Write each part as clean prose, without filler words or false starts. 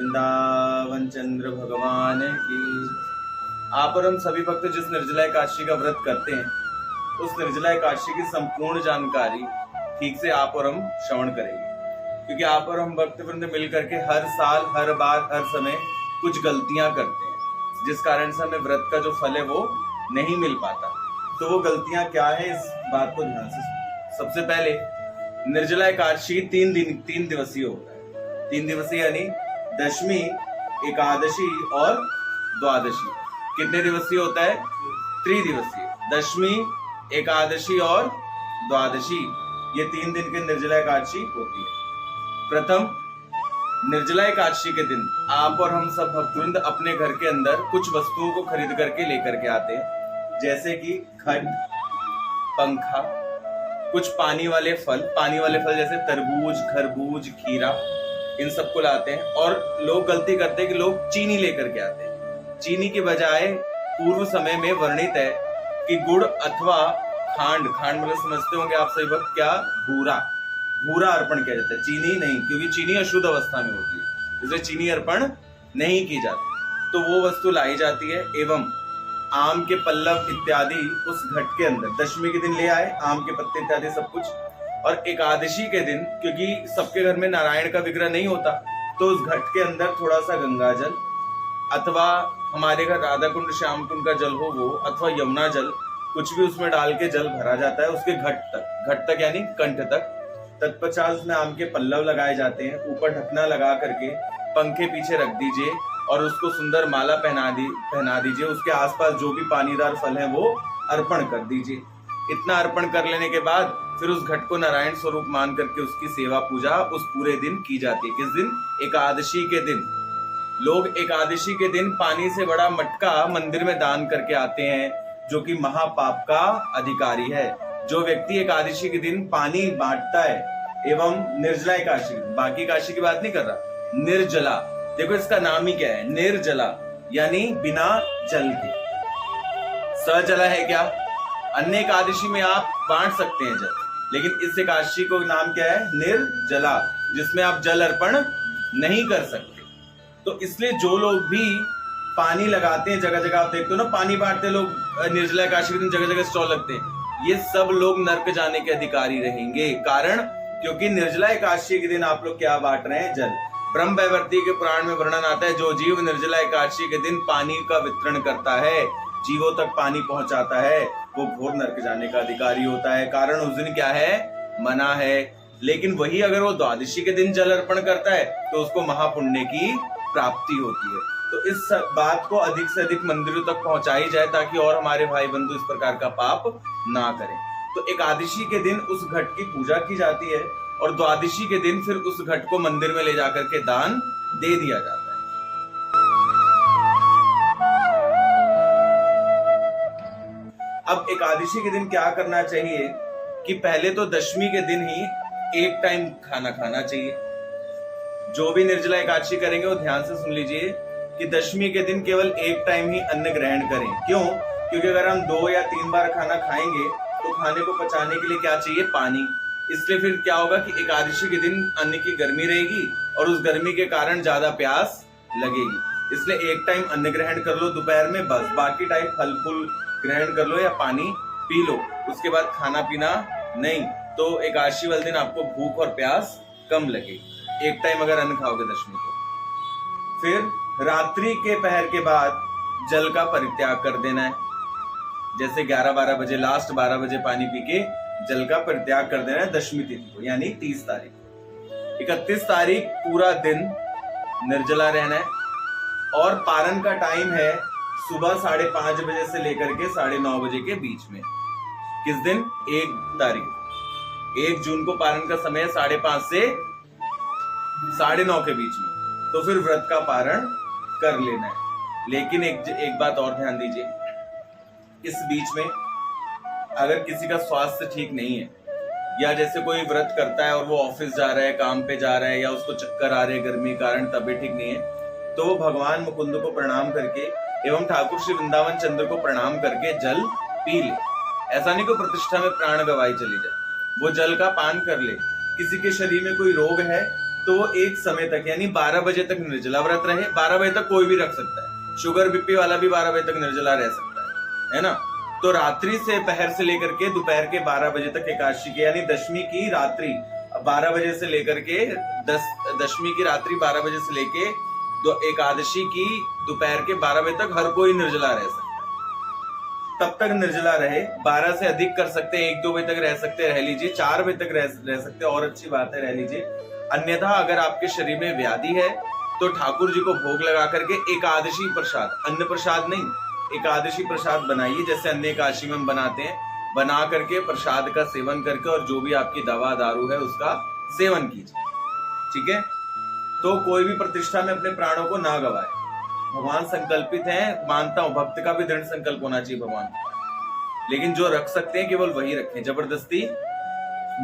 वृंदावन चंद्र भगवान की। आप और हम सभी भक्त जिस निर्जला एकादशी का व्रत करते हैं, उस निर्जला एकादशी की संपूर्ण जानकारी ठीक से आप और हम श्रवण करेंगे, क्योंकि आप और हम भक्त वृंद मिल करके हर साल, हर बार, हर समय कुछ गलतियां करते हैं, जिस कारण से हमें व्रत का जो फल है वो नहीं मिल पाता। तो वो गलतियां क्या है, इस बात को ध्यान से सुनिए। सबसे पहले निर्जला एकादशी 3 दिवसीय होता है। 3 दिवसीय यानी दशमी, एकादशी और द्वादशी। कितने दिवसीय होता है? 3 दिवसीय। दशमी, एकादशी और द्वादशी, ये 3 दिन की निर्जला एकादशी होती है। प्रथम निर्जला एकादशी के दिन आप और हम सब भक्तवृंद अपने घर के अंदर कुछ वस्तुओं को खरीद करके लेकर के आते हैं, जैसे कि खड, पंखा, कुछ पानी वाले फल जैसे तरबूज, खरबूज, खीरा, इन सबको लाते हैं। और लोग गलती करते हैं कि लोग चीनी लेकर के आते हैं। चीनी के बजाय पूर्व समय में वर्णित है कि गुड़ अथवा खांड मतलब समझते होंगे आप सभी वक्त, क्या? भूरा अर्पण किया जाता है, चीनी नहीं, क्योंकि चीनी अशुद्ध अवस्था में होती है, इसलिए चीनी अर्पण नहीं की जाती। तो वो वस्तु लाई जाती है एवं आम के पल्लव इत्यादि उस घट के अंदर दशमी के दिन ले आए, आम के पत्ते इत्यादि सब कुछ। और एकादशी के दिन, क्योंकि सबके घर में नारायण का विग्रह नहीं होता, तो उस घट के अंदर थोड़ा सा गंगा जल अथवा हमारे घर राधा कुंड, श्याम कुंड का जल हो वो, अथवा यमुना जल, कुछ भी उसमें डाल के जल भरा जाता है उसके घट तक यानी कंठ तक। तत्पश्चात उसमें आम के पल्लव लगाए जाते हैं, ऊपर ढकना लगा करके पंखे पीछे रख दीजिए और उसको सुंदर माला पहना दीजिए। उसके आसपास जो भी पानीदार फल है वो अर्पण कर दीजिए। इतना अर्पण कर लेने के बाद फिर उस घट को नारायण स्वरूप मान करके उसकी सेवा पूजा उस पूरे दिन की जाती है। किस दिन? एकादशी के दिन। लोग एकादशी के दिन पानी से बड़ा मटका मंदिर में दान करके आते हैं, जो कि महापाप का अधिकारी है। जो व्यक्ति एकादशी के दिन पानी बांटता है एवं निर्जला एकादशी, बाकी एकादशी की बात नहीं कर रहा, निर्जला, देखो इसका नाम ही क्या है, निर्जला, यानी बिना जल के। सजला है क्या? अन्य एकादशी में आप बांट सकते हैं जल, लेकिन इस एकादशी को नाम क्या है? निर्जला, जिसमें आप जल अर्पण नहीं कर सकते। तो इसलिए जो लोग भी पानी लगाते हैं, जगह जगह आप देखते हो ना पानी बांटते लोग, निर्जला एकादशी के दिन जगह जगह स्टॉल लगते हैं, ये सब लोग नरक जाने के अधिकारी रहेंगे। कारण, क्योंकि निर्जला एकादशी के दिन आप लोग क्या बांट रहे हैं? जल। ब्रह्म वैवर्ती के पुराण में वर्णन आता है, जो जीव निर्जला एकादशी के दिन पानी का वितरण करता है, जीवों तक पानी पहुंचाता है, वो घोर नरक जाने का अधिकारी होता है। कारण उस दिन क्या है? मना है। लेकिन वही अगर वो द्वादशी के दिन जल अर्पण करता है तो उसको महापुण्य की प्राप्ति होती है। तो इस बात को अधिक से अधिक मंदिरों तक पहुंचाई जाए, ताकि और हमारे भाई बंधु इस प्रकार का पाप ना करें। तो एकादशी के दिन उस घट की पूजा की जाती है और द्वादशी के दिन फिर उस घट को मंदिर में ले जाकर के दान दे दिया जाता है। अब एकादशी के दिन क्या करना चाहिए कि पहले तो दशमी के दिन ही एक टाइम खाना खाना चाहिए। जो भी निर्जला एकादशी करेंगे वो ध्यान से सुन लीजिए कि दशमी के दिन केवल एक टाइम ही अन्न ग्रहण करें। क्यों? क्योंकि अगर हम 2 या 3 बार खाना खाएंगे तो खाने को पचाने के लिए क्या चाहिए? पानी। इसलिए फिर क्या होगा कि एकादशी के दिन अन्न की गर्मी रहेगी और उस गर्मी के कारण ज्यादा प्यास लगेगी। इसलिए एक टाइम अन्न ग्रहण कर लो दोपहर में, बस। बाकी टाइम फल फूल ग्रहण कर लो या पानी पी लो, उसके बाद खाना पीना नहीं। तो एकादशी वाले दिन आपको भूख और प्यास कम लगेगी, एक टाइम अगर अन्न खाओगे दशमी को। फिर रात्रि के पहर के बाद जल का परित्याग कर देना है। जैसे 11-12 बजे, लास्ट 12 बजे पानी पी के जल का परित्याग कर देना है दशमी तिथि को, यानी 30 तारीख को। 31 तारीख पूरा दिन निर्जला रहना है और पारण का टाइम है सुबह 5:30 बजे से लेकर के 9:30 बजे के बीच में। किस दिन? 1 तारीख, 1 जून को पारण का समय है 5:30 से 9:30 के बीच में। तो फिर व्रत का पारण कर लेना है। लेकिन एक बात और ध्यान दीजिए, इस बीच में अगर किसी का स्वास्थ्य ठीक नहीं है, या जैसे कोई व्रत करता है और वो ऑफिस जा रहा है, काम पे जा रहा है, या उसको चक्कर आ रहे हैं गर्मी कारण, तबीयत ठीक नहीं है, तो वो भगवान मुकुंद को प्रणाम करके एवं ठाकुर श्री वृंदावन चंद्र को प्रणाम करके जल पी ले। ऐसा नहीं को प्रतिष्ठा में प्राण गवाई चली जाए, वो जल का पान कर ले। किसी के शरीर में कोई रोग है तो एक समय तक यानी 12 बजे तक निर्जला व्रत रहे। 12 बजे तक कोई भी रख सकता है, शुगर बीपी वाला भी 12 बजे तक निर्जला रह सकता है ना। तो रात्रि से पहर से लेकर के दोपहर के 12 बजे तक एकादशी के यानी दशमी की रात्रि 12 बजे से लेकर के दशमी की रात्रि 12 बजे से लेके एकादशी की दोपहर के 12 बजे तक हर कोई निर्जला रह सकता है। तब तक निर्जला रहे, 12 से अधिक कर सकते हैं, 1-2 बजे तक रह सकते हैं, रह लीजिए, 4 बजे तक रह सकते हैं और अच्छी बात है, रह लीजिए। अन्यथा अगर आपके शरीर में व्याधि है तो ठाकुर जी को भोग लगा करके एकादशी प्रसाद, अन्न प्रसाद नहीं, एकादशी प्रसाद बनाइए, जैसे अन्य एकादशी में हम बनाते हैं, बना करके प्रसाद का सेवन करके और जो भी आपकी दवा दारू है उसका सेवन कीजिए, ठीक है। तो कोई भी प्रतिष्ठा में अपने प्राणों को ना गवाए। भगवान संकल्पित हैं, मानता हूं, भक्त का भी दृढ़ संकल्प होना चाहिए भगवान, लेकिन जो रख सकते हैं केवल वही रखें, जबरदस्ती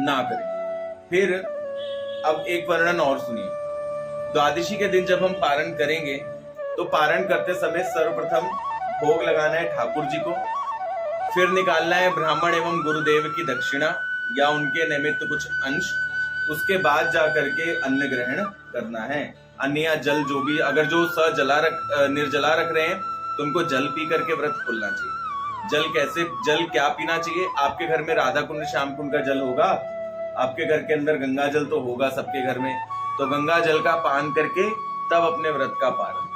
ना करें। फिर अब एक वर्णन और सुनिए। द्वादशी के दिन जब हम पारण करेंगे तो पारण करते समय सर्वप्रथम भोग लगाना है ठाकुर जी को, फिर निकालना है ब्राह्मण एवं गुरुदेव की दक्षिणा या उनके निमित्त कुछ अंश, उसके बाद जा करके अन्न ग्रहण करना है। अन्न या जल जो भी, अगर जो निर्जला रख रहे हैं तो उनको जल पी करके व्रत खोलना चाहिए। जल कैसे, जल क्या पीना चाहिए? आपके घर में राधा कुंड श्याम कुंड का जल होगा, आपके घर के अंदर गंगा जल तो होगा सबके घर में, तो गंगा जल का पान करके तब अपने व्रत का पारण,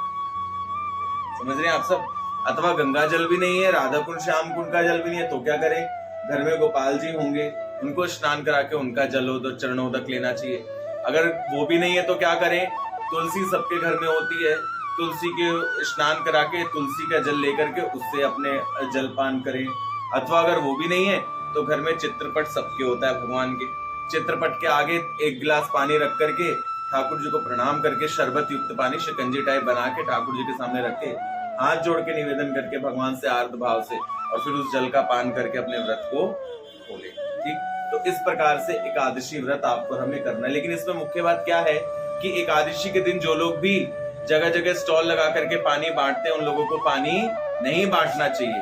समझ रहे हैं आप सब। अथवा गंगा जल भी नहीं है, राधा कुंड श्याम कुंड का जल भी नहीं है, तो क्या करें? घर में गोपाल जी होंगे, उनको स्नान करा के उनका जलोदक चरणोदक लेना चाहिए। अगर वो भी नहीं है तो क्या करें? तुलसी सबके घर में होती है, तुलसी के स्नान करा के तुलसी का जल लेकर के उससे अपने जलपान करें। अथवा अगर वो भी नहीं है तो घर में चित्रपट सबके होता है भगवान के, चित्रपट के आगे एक गिलास पानी रख करके ठाकुर जी को प्रणाम करके शरबत युक्त पानी शिकंजी टाइप बना के ठाकुर जी के सामने रख के हाथ जोड़ के निवेदन करके भगवान से आर्त भाव से और फिर उस जल का पान करके अपने व्रत को खोले, ठीक। तो इस प्रकार से एकादशी व्रत आपको हमें करना है। लेकिन इसमें मुख्य बात क्या है कि एकादशी के दिन जो लोग भी जगह जगह स्टॉल लगा करके पानी बांटते हैं, उन लोगों को पानी नहीं बांटना चाहिए।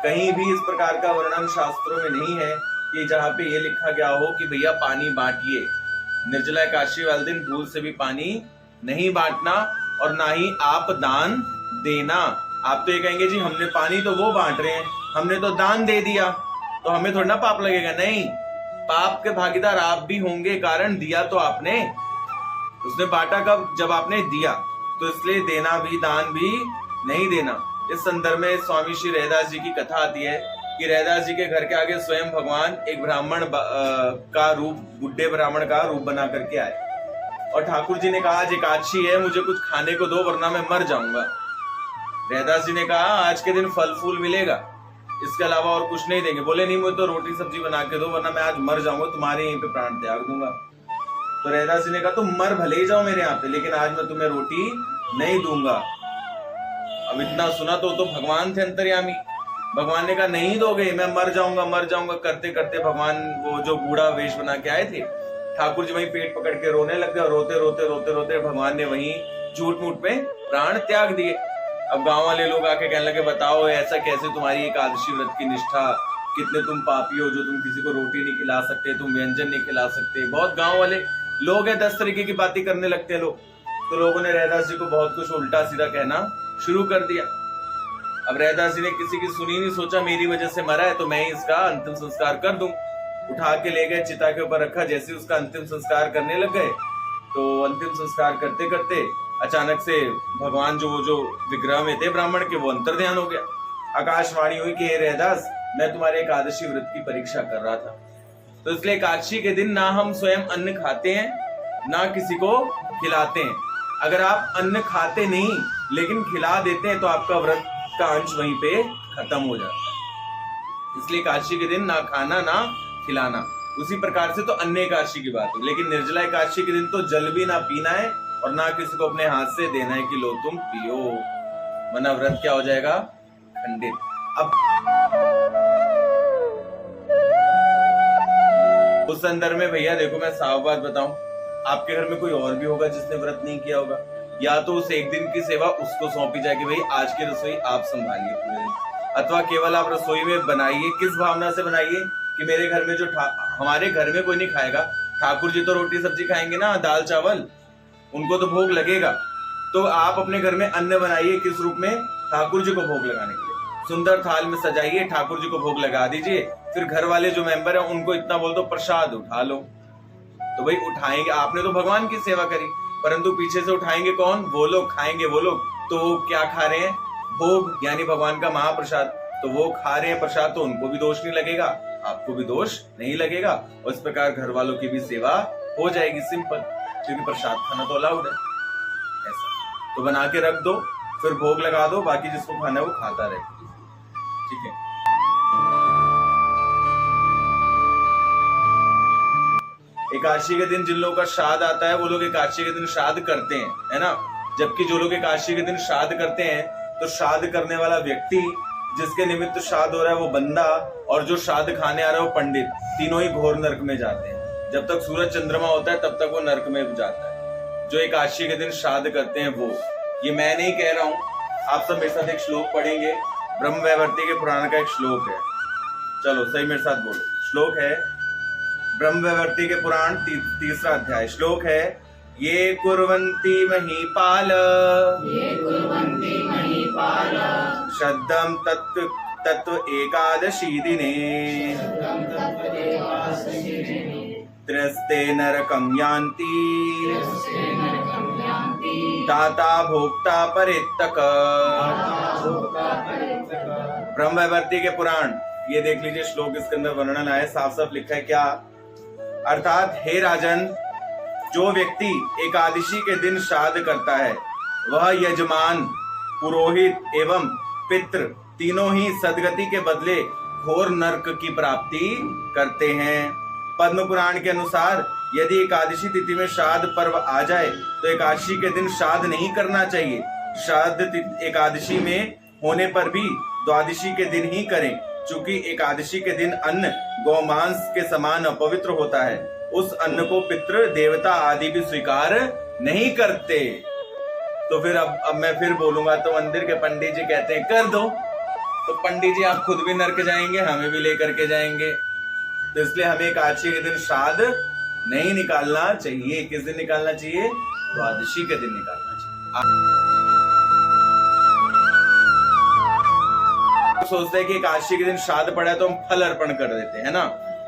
कहीं भी इस प्रकार का वर्णन शास्त्रों में नहीं है कि जहाँ पे ये लिखा गया हो कि भैया पानी बांटिए। निर्जला एकादशी वाले दिन भूल से भी पानी नहीं बांटना और ना ही आप दान देना। आप तो ये कहेंगे जी हमने पानी तो वो बांट रहे हैं, हमने तो दान दे दिया तो हमें थोड़ा ना पाप लगेगा। नहीं, पाप के भागीदार आप भी होंगे, कारण दिया तो आपने, उसने बांटा कब? जब आपने दिया। तो इसलिए देना भी, दान भी नहीं देना। इस संदर्भ में स्वामी श्री रैदास जी की कथा आती है कि रैदास जी के घर के आगे स्वयं भगवान एक ब्राह्मण का रूप, बुढ़े ब्राह्मण का रूप बना करके आए और ठाकुर जी ने कहा आज एकादशी है, मुझे कुछ खाने को दो वरना मैं मर जाऊंगा। रैदास जी ने कहा आज के दिन फल फूल मिलेगा, इसके अलावा और कुछ नहीं देंगे। बोले नहीं, मुझे तो रोटी सब्जी बना के दो वरना मैं आज मर जाऊंगा, तुम्हारे यहीं पे प्राण त्याग दूंगा। तो रैदास जी ने कहा तुम मर भले ही जाओ मेरे यहाँ पे, लेकिन आज मैं तुम्हें रोटी नहीं दूंगा। अब इतना सुना तो भगवान थे अंतर्यामी। भगवान ने कहा नहीं दोगे, मैं मर जाऊंगा। करते करते भगवान वो जो बूढ़ा वेश बना के आए थे, ठाकुर जी वहीं पेट पकड़ के रोने लग गए। रोते भगवान ने वहीं झूठ मूठ में प्राण त्याग दिए। अब गांव वाले लोग आके कहने लगे बताओ ऐसा कैसे, तुम्हारी एकादशी व्रत की निष्ठा, कितने तुम पापी हो जो तुम किसी को रोटी नहीं खिला सकते, तुम व्यंजन नहीं खिला सकते। बहुत गांव वाले लोग हैं, 10 तरीके की बातें करने लगते हैं लोग। तो लोगों ने रैदास जी को बहुत कुछ उल्टा सीधा कहना शुरू कर दिया। अब रैदास जी ने किसी की सुनी नहीं, सोचा मेरी वजह से मरा है तो मैं ही इसका अंतिम संस्कार कर दूं। उठा के ले गए, चिता के ऊपर रखा। जैसे उसका अंतिम संस्कार करने लग गए तो अंतिम संस्कार करते करते अचानक से भगवान जो विग्रह में थे ब्राह्मण के, वो अंतर ध्यान हो गया। आकाशवाणी हुई कि हे रैदास, मैं तुम्हारे एकादशी व्रत की परीक्षा कर रहा था। तो इसलिए एकादशी के दिन ना हम स्वयं अन्न खाते हैं ना किसी को खिलाते हैं। अगर आप अन्न खाते नहीं लेकिन खिला देते हैं तो आपका व्रत का अंश वहीं पे खत्म हो जाता है। इसलिए एकादशी के दिन ना खाना ना खिलाना। उसी प्रकार से तो अन्य एकादशी की बात है, लेकिन निर्जला एकादशी के दिन तो जल भी ना पीना है और ना किसी को अपने हाथ से देना है कि लो तुम पियो, वरना व्रत क्या हो जाएगा? खंडित। अब उस संदर्भ में भैया देखो, मैं साफ बात बताऊं, आपके घर में कोई और भी होगा जिसने व्रत नहीं किया होगा, या तो उस एक दिन की सेवा उसको सौंपी जाएगी, भाई आज की रसोई आप संभालिए पूरे दिन। अथवा केवल आप रसोई में बनाइए, किस भावना से बनाइए कि मेरे घर में हमारे घर में कोई नहीं खाएगा, ठाकुर जी तो रोटी सब्जी खाएंगे ना, दाल चावल, उनको तो भोग लगेगा। तो आप अपने घर में अन्न बनाइए, किस रूप में? ठाकुर जी को भोग लगाने के लिए। सुंदर थाल में सजाइए, ठाकुर जी को भोग लगा दीजिए। फिर घर वाले जो मेंबर है उनको इतना बोल दो प्रसाद उठा लो। तो भाई उठाएंगे, आपने तो भगवान की सेवा करी, परंतु पीछे से उठाएंगे कौन? वो लोग, खाएंगे वो लोग। तो वो क्या खा रहे हैं? भोग, यानी भगवान का महाप्रसाद। तो वो खा रहे हैं प्रसाद, तो उनको भी दोष नहीं लगेगा, आपको भी दोष नहीं लगेगा, और इस प्रकार घर वालों की भी सेवा हो जाएगी। सिंपल, क्योंकि प्रसाद खाना तो अलाउड है। ऐसा तो बना के रख दो, फिर भोग लगा दो, बाकी जिसको खाना है वो खाता रहे। ठीक है। एकादशी के दिन जिन लोगों का श्राद्ध आता है वो लोग एकादशी के दिन श्राद्ध करते हैं, है ना। जबकि जो लोग एकादशी के दिन श्राद्ध करते हैं, तो श्राद्ध करने वाला व्यक्ति, जिसके निमित्त श्राद्ध हो रहा है वो बंदा, और जो श्राद्ध खाने आ रहा है वो पंडित, तीनों ही घोर नरक में जाते हैं। जब तक सूरज चंद्रमा होता है तब तक वो नरक में जाता है। जो एकादशी के दिन श्राद्ध करते हैं वो, ये मैं नहीं कह रहा हूँ, आप सब मेरे साथ एक श्लोक पढ़ेंगे। ब्रह्म वैवर्ती के पुराण का एक श्लोक है। चलो सही मेरे साथ बोलो। श्लोक है ब्रह्म वैवर्ती के पुराण तीसरा अध्याय। श्लोक है, ये कुर्वन्ति महीपाल श्रद्धं तत्व एकादशी दिने त्रस्ते नरकं यान्ति दाता भोक्ता परित्यक। ब्रह्म वैवर्ती के पुराण, ये देख लीजिए श्लोक, इसके अंदर वर्णन है, साफ साफ लिखा है क्या? अर्थात हे राजन, जो व्यक्ति एकादशी के दिन श्राद्ध करता है वह यजमान, पुरोहित एवं पितृ तीनों ही सदगति के बदले घोर नरक की प्राप्ति करते हैं। पद्म पुराण के अनुसार यदि एकादशी तिथि में श्राद्ध पर्व आ जाए तो एकादशी के दिन श्राद्ध नहीं करना चाहिए। श्राद्ध एकादशी में होने पर भी द्वादशी के दिन ही करें, चूंकि एकादशी के दिन अन्न गोमांस के समान अपवित्र होता है। उस अन्न को पितृ देवता आदि भी स्वीकार नहीं करते। तो फिर अब मैं फिर बोलूंगा तो मंदिर के पंडित जी कहते हैं कर दो, तो पंडित जी आप खुद भी नरक जाएंगे, हमें भी लेकर के जाएंगे। तो इसलिए हमें एकादशी के दिन श्राद्ध नहीं निकालना चाहिए। किस दिन निकालना चाहिए? द्वादशी के दिन निकालना चाहिए। सोचते हैं कि एकादशी के दिन श्राद्ध पड़ा है तो हम फल अर्पण कर देते हैं ना।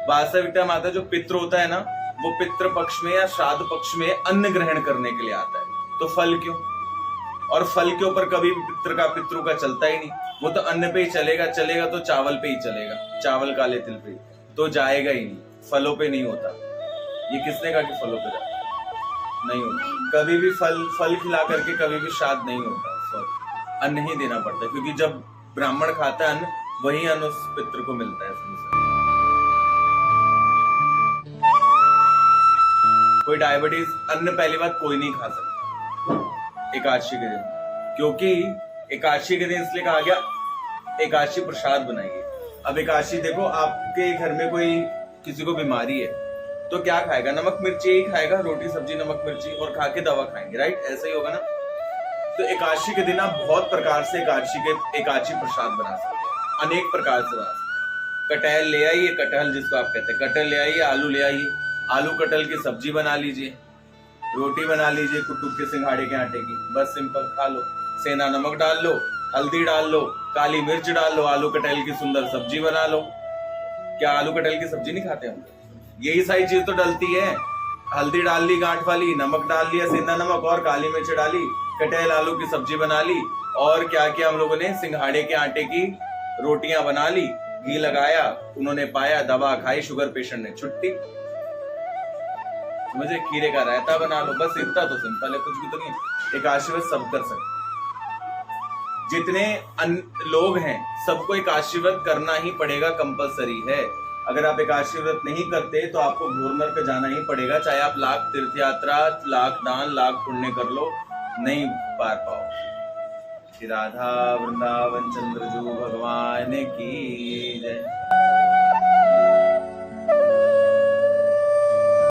वास्तविकता में आता है जो पितृ होता है ना, वो पितृ पक्ष में या श्राद्ध पक्ष में अन्न ग्रहण करने के लिए आता है। तो फल क्यों? और फल के ऊपर कभी भी पितृ का चलता ही नहीं। वो तो अन्न पे ही चलेगा, चलेगा तो चावल पे ही चलेगा, चावल काले तिल पे, तो जाएगा ही नहीं, फलों पे नहीं होता। ये किसने कहा कि फलों पे जाता? नहीं होता। कभी भी फल खिला करके कभी भी श्राद्ध नहीं होता। सॉरी, अन्न ही देना पड़ता है, क्योंकि जब ब्राह्मण खाता है अन्न, वही अन्न उस पितृ को मिलता है। कोई डायबिटीज अन्न पहली बात कोई नहीं खा सकता एकादशी के दिन, क्योंकि एकादशी के दिन इसलिए कहा गया एकादशी प्रसाद बनाइए। अब एकादशी देखो, आपके घर में कोई किसी को बीमारी है तो क्या खाएगा? नमक मिर्ची ही खाएगा, रोटी सब्जी नमक मिर्ची, और खा के दवा खाएंगे, राइट? ऐसा ही होगा ना। तो एकादशी के दिन आप बहुत प्रकार से एकादशी प्रसाद बना सकते हैं, अनेक प्रकार से बना सकते हैं। कटहल ले आइए, कटहल जिसको आप कहते हैं, कटहल ले आइए, आलू ले आइए, आलू कटहल की सब्जी बना लीजिए, रोटी बना लीजिए कुटुक के सिंघाड़े के आटे की, बस सिंपल खा लो। सेंधा नमक डाल लो, हल्दी डाल लो, काली मिर्च डाल लो, आलू कटहल की सुंदर सब्जी बना लो। क्या आलू कटहल की सब्जी नहीं खाते हम? यही सारी चीज तो डलती है। हल्दी डाल ली गांठ वाली, नमक डाल लिया सेंधा नमक, और काली मिर्च डाली, कटहल आलू की सब्जी बना ली, और क्या किया हम लोगों ने? सिंघाड़े के आटे की रोटियां बना ली, घी लगाया, उन्होंने पाया, दवा खाई, शुगर पेशेंट ने छुट्टी। मुझे खीरे का रायता बना लो, बस इतना तो सिंपल है, कुछ भी तो नहीं। एकादशी व्रत सब कर सकते, जितने लोग हैं सबको एकादशी व्रत करना ही पड़ेगा, कंपलसरी है। अगर आप एकादशी व्रत नहीं करते तो आपको घोर नरक जाना ही पड़ेगा, चाहे आप लाख तीर्थ यात्रा, लाख दान, लाख पुण्य कर लो, नहीं पार पाओ। श्री राधा वृंदावन चंद्रजू भगवान की जय।